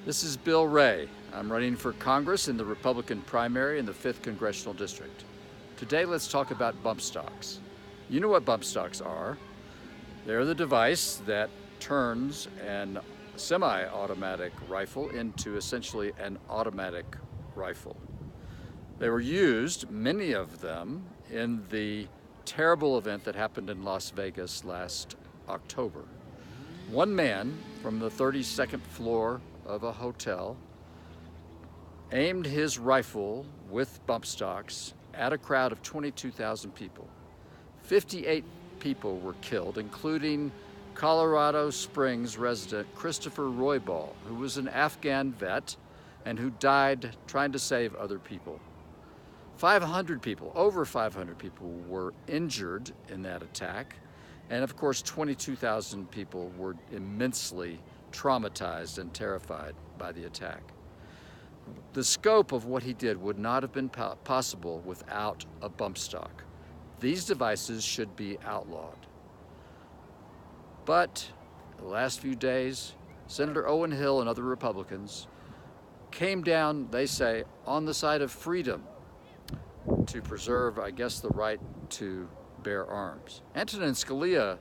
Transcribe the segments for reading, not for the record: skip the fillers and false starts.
This is Bill Ray. I'm running for Congress in the Republican primary in the 5th Congressional District. Today, let's talk about bump stocks. You know what bump stocks are. They're the device that turns an semi-automatic rifle into essentially an automatic rifle. They were used, many of them, in the terrible event that happened in Las Vegas last October. One man from the 32nd floor of a hotel aimed his rifle with bump stocks at a crowd of 22,000 people. 58 people were killed, including Colorado Springs resident Christopher Roybal, who was an Afghan vet and who died trying to save other people. 500 people, over 500 people were injured in that attack. And of course, 22,000 people were immensely traumatized and terrified by the attack. The scope of what he did would not have been possible without a bump stock. These devices should be outlawed. But the last few days, Senator Owen Hill and other Republicans came down, they say, on the side of freedom to preserve, I guess, the right to bear arms. Antonin Scalia,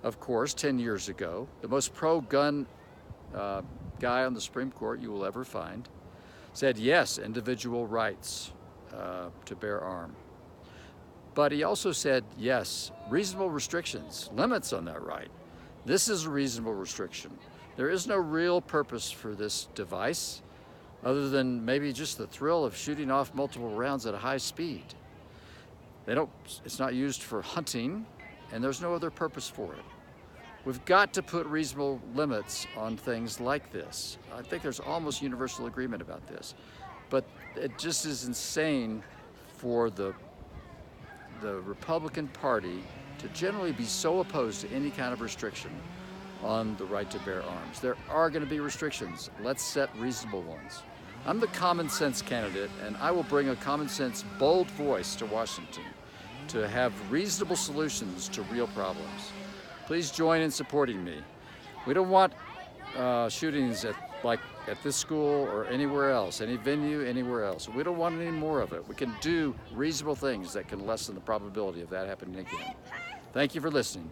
of course, 10 years ago, the most pro-gun guy on the Supreme Court you will ever find, said yes, individual rights to bear arm. But he also said yes, reasonable restrictions, limits on that right. This is a reasonable restriction. There is no real purpose for this device other than maybe just the thrill of shooting off multiple rounds at a high speed. It's not used for hunting, and there's no other purpose for it. We've got to put reasonable limits on things like this. I think there's almost universal agreement about this. But it just is insane for the Republican Party to generally be so opposed to any kind of restriction on the right to bear arms. There are going to be restrictions. Let's set reasonable ones. I'm the common sense candidate, and I will bring a common sense, bold voice to Washington to have reasonable solutions to real problems. Please join in supporting me. We don't want shootings at this school or anywhere else, any venue, anywhere else. We don't want any more of it. We can do reasonable things that can lessen the probability of that happening again. Thank you for listening.